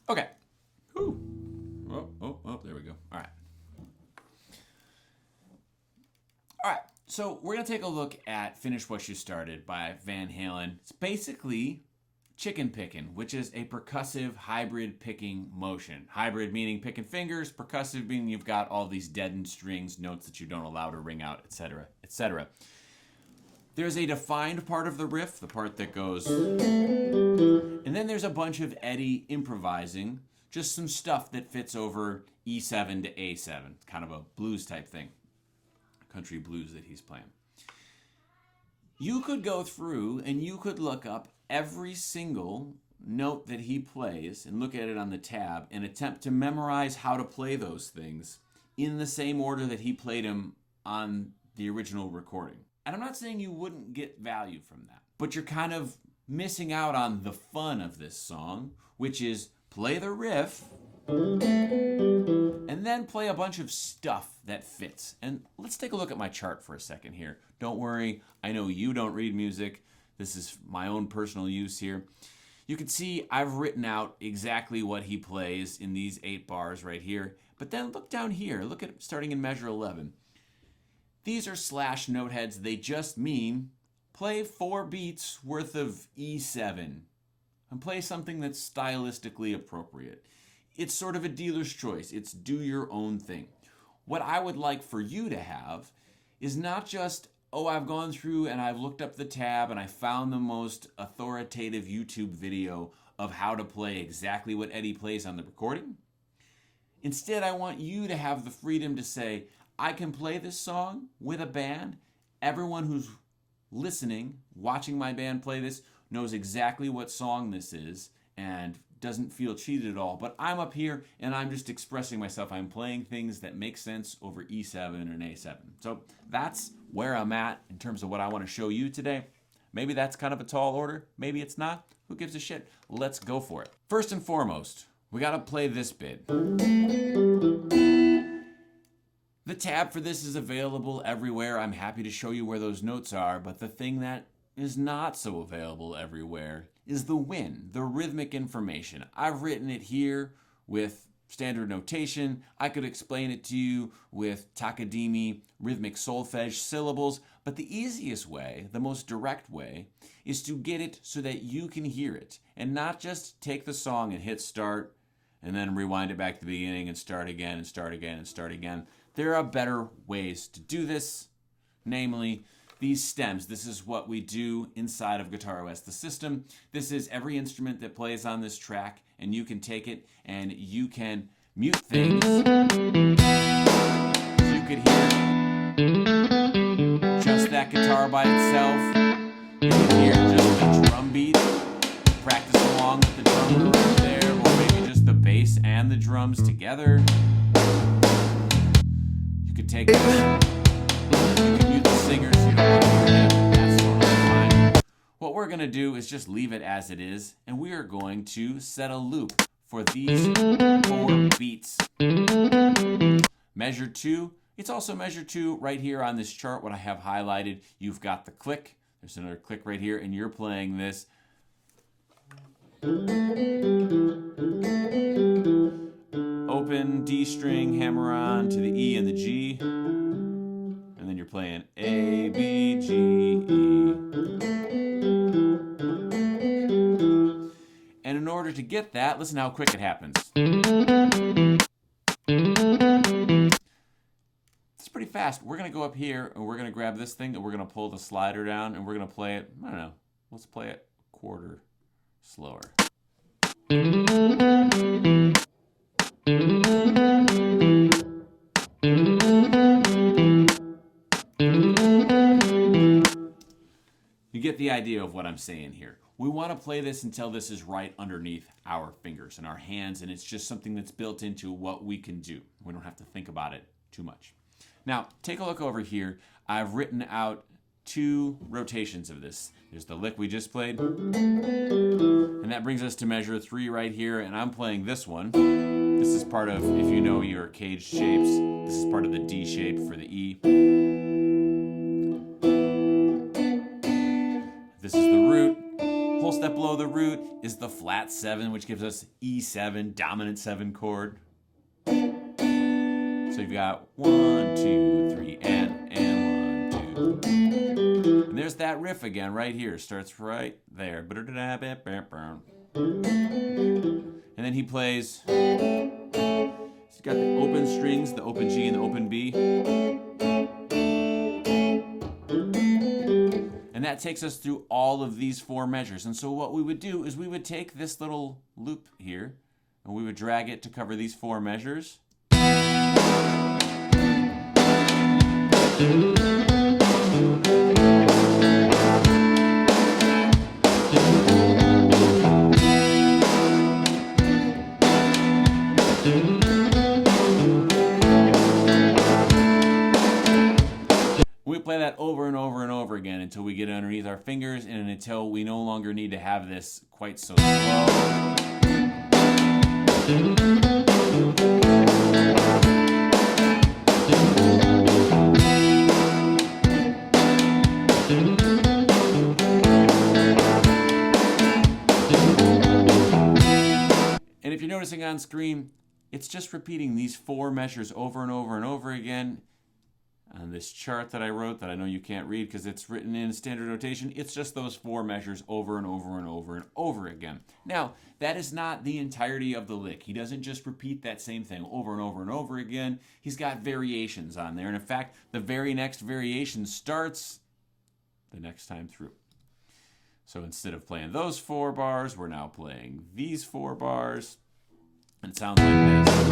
Okay. Whew. Oh, there we go. All right. All right. So we're going to take a look at Finish What You Started by Van Halen. It's basically chicken picking, which is a percussive hybrid picking motion. Hybrid meaning picking fingers, percussive meaning you've got all these deadened strings, notes that you don't allow to ring out, etc., etc. There's a defined part of the riff, the part that goes, and then there's a bunch of Eddie improvising, just some stuff that fits over E7 to A7, kind of a blues type thing, country blues that he's playing. You could go through and you could look up every single note that he plays and look at it on the tab and attempt to memorize how to play those things in the same order that he played them on the original recording. And I'm not saying you wouldn't get value from that, but you're kind of missing out on the fun of this song, which is play the riff and then play a bunch of stuff that fits. And let's take a look at my chart for a second here. Don't worry, I know you don't read music. This is my own personal use here. You can see I've written out exactly what he plays in these 8 bars right here. But then look down here. Look at starting in measure 11. These are slash note heads. They just mean play 4 beats worth of E7 and play something that's stylistically appropriate. It's sort of a dealer's choice. It's do your own thing. What I would like for you to have is not just, oh, I've gone through and I've looked up the tab and I found the most authoritative YouTube video of how to play exactly what Eddie plays on the recording. Instead, I want you to have the freedom to say, I can play this song with a band. Everyone who's listening, watching my band play this, knows exactly what song this is and doesn't feel cheated at all. But I'm up here and I'm just expressing myself. I'm playing things that make sense over E7 and A7. So that's where I'm at in terms of what I want to show you today. Maybe that's kind of a tall order. Maybe it's not. Who gives a shit? Let's go for it. First and foremost, we got to play this bit. The tab for this is available everywhere. I'm happy to show you where those notes are, but the thing that is not so available everywhere is the win, the rhythmic information. I've written it here with standard notation. I could explain it to you with Takadimi rhythmic solfege syllables, but the easiest way, the most direct way, is to get it so that you can hear it and not just take the song and hit start and then rewind it back to the beginning and start again and start again and start again. There are better ways to do this, namely these stems. This is what we do inside of Guitar OS, the system. This is every instrument that plays on this track, and you can take it and you can mute things. So you could hear just that guitar by itself. You can hear just the drum beat. Practice along with the drum right there, or maybe just the bass and the drums together. You could take this. You can mute the singers. You don't want to hear them. That's totally fine. What we're going to do is just leave it as it is, and we are going to set a loop for these 4 beats. Measure 2. It's also measure 2 right here on this chart, what I have highlighted. You've got the click. There's another click right here, and you're playing this. Open D string, hammer on to the E and the G, and then you're playing A, B, G, E. And in order to get that, listen how quick it happens. It's pretty fast. We're going to go up here and we're going to grab this thing and we're going to pull the slider down and we're going to play it, I don't know, let's play it a quarter slower. You get the idea of what I'm saying here. We want to play this until this is right underneath our fingers and our hands, and it's just something that's built into what we can do. We don't have to think about it too much. Now, take a look over here. I've written out 2 rotations of this. There's the lick we just played, and that brings us to measure 3 right here, and I'm playing this one. This is part of, if you know your caged shapes, this is part of the D shape for the E. This is the root. Whole step below the root is the flat 7, which gives us E7, dominant 7 chord. So you've got 1, 2, 3, and 1, 2. And there's that riff again right here. Starts right there. And then he plays, he's got the open strings, the open G and the open B. And that takes us through all of these 4 measures. And so what we would do is we would take this little loop here and we would drag it to cover these 4 measures. We play that over and over and over again until we get underneath our fingers and until we no longer need to have this quite so slow. And if you're noticing on screen, it's just repeating these 4 measures over and over and over again. On this chart that I wrote that I know you can't read because it's written in standard notation, it's just those 4 measures over and over and over and over again. Now, that is not the entirety of the lick. He doesn't just repeat that same thing over and over and over again. He's got variations on there. And in fact, the very next variation starts the next time through. So instead of playing those 4 bars, we're now playing these 4 bars. And it sounds like this.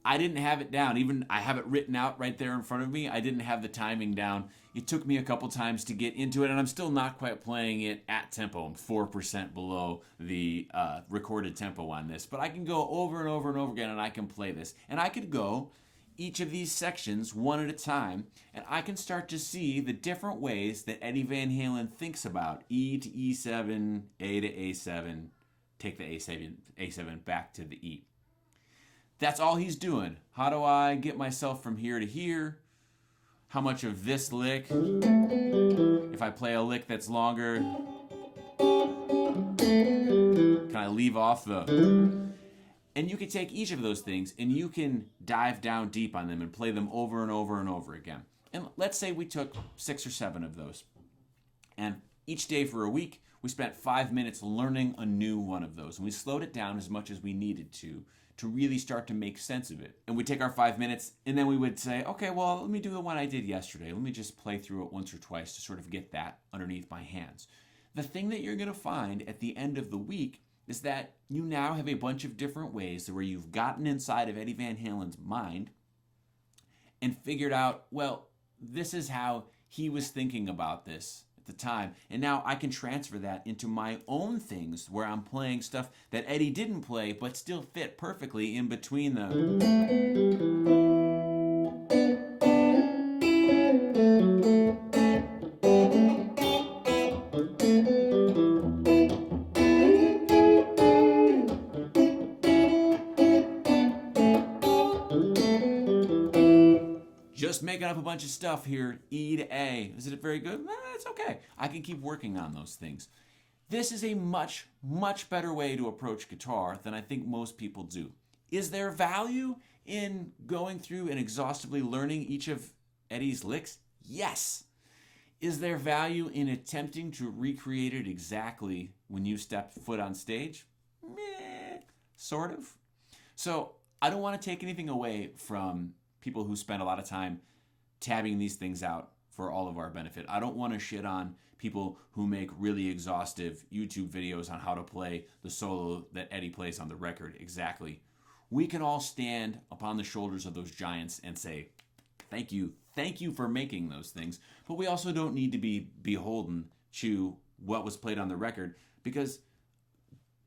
I didn't have it down. Even I have it written out right there in front of me. I didn't have the timing down. It took me a couple times to get into it, and I'm still not quite playing it at tempo. I'm 4% below the recorded tempo on this. But I can go over and over and over again, and I can play this. And I could go each of these sections one at a time, and I can start to see the different ways that Eddie Van Halen thinks about E to E7, A to A7, take the A7 back to the E. That's all he's doing. How do I get myself from here to here? How much of this lick? If I play a lick that's longer, can I leave off the... And you can take each of those things and you can dive down deep on them and play them over and over and over again. And let's say we took 6 or 7 of those. And each day for a week, we spent 5 minutes learning a new one of those. And we slowed it down as much as we needed to really start to make sense of it. And we'd take our 5 minutes and then we would say, okay, well, let me do the one I did yesterday. Let me just play through it once or twice to sort of get that underneath my hands. The thing that you're going to find at the end of the week is that you now have a bunch of different ways where you've gotten inside of Eddie Van Halen's mind and figured out, well, this is how he was thinking about this at the time. And now I can transfer that into my own things where I'm playing stuff that Eddie didn't play but still fit perfectly in between the... Just making up a bunch of stuff here, E to A. Is it very good? It's okay. I can keep working on those things. This is a much, much better way to approach guitar than I think most people do. Is there value in going through and exhaustively learning each of Eddie's licks? Yes. Is there value in attempting to recreate it exactly when you step foot on stage? Sort of. So I don't want to take anything away from people who spend a lot of time tabbing these things out for all of our benefit. I don't want to shit on people who make really exhaustive YouTube videos on how to play the solo that Eddie plays on the record exactly. We can all stand upon the shoulders of those giants and say, Thank you. Thank you for making those things. But we also don't need to be beholden to what was played on the record, because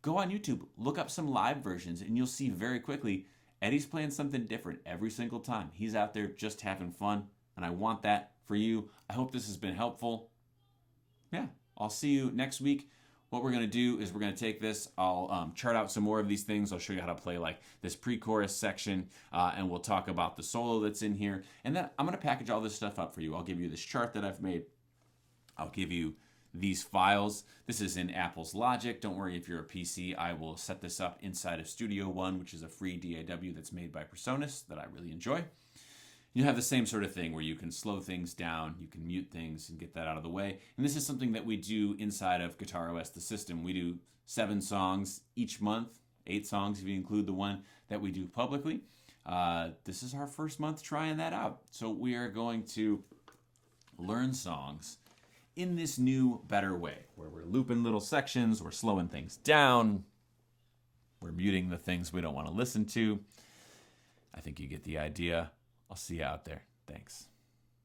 go on YouTube, look up some live versions, and you'll see very quickly Eddie's playing something different every single time. He's out there just having fun, and I want that for you. I hope this has been helpful. Yeah, I'll see you next week. What we're going to do is we're going to take this, I'll chart out some more of these things. I'll show you how to play like this pre-chorus section, and we'll talk about the solo that's in here. And then I'm going to package all this stuff up for you. I'll give you this chart that I've made. I'll give you these files. This is in Apple's Logic. Don't worry if you're a PC. I will set this up inside of Studio One, which is a free DAW that's made by Presonus that I really enjoy. You have the same sort of thing where you can slow things down, you can mute things and get that out of the way. And this is something that we do inside of Guitar OS, the system. We do 7 songs each month, 8 songs if you include the one that we do publicly. This is our first month trying that out. So we are going to learn songs in this new, better way, where we're looping little sections, we're slowing things down, we're muting the things we don't want to listen to. I think you get the idea. I'll see you out there. Thanks.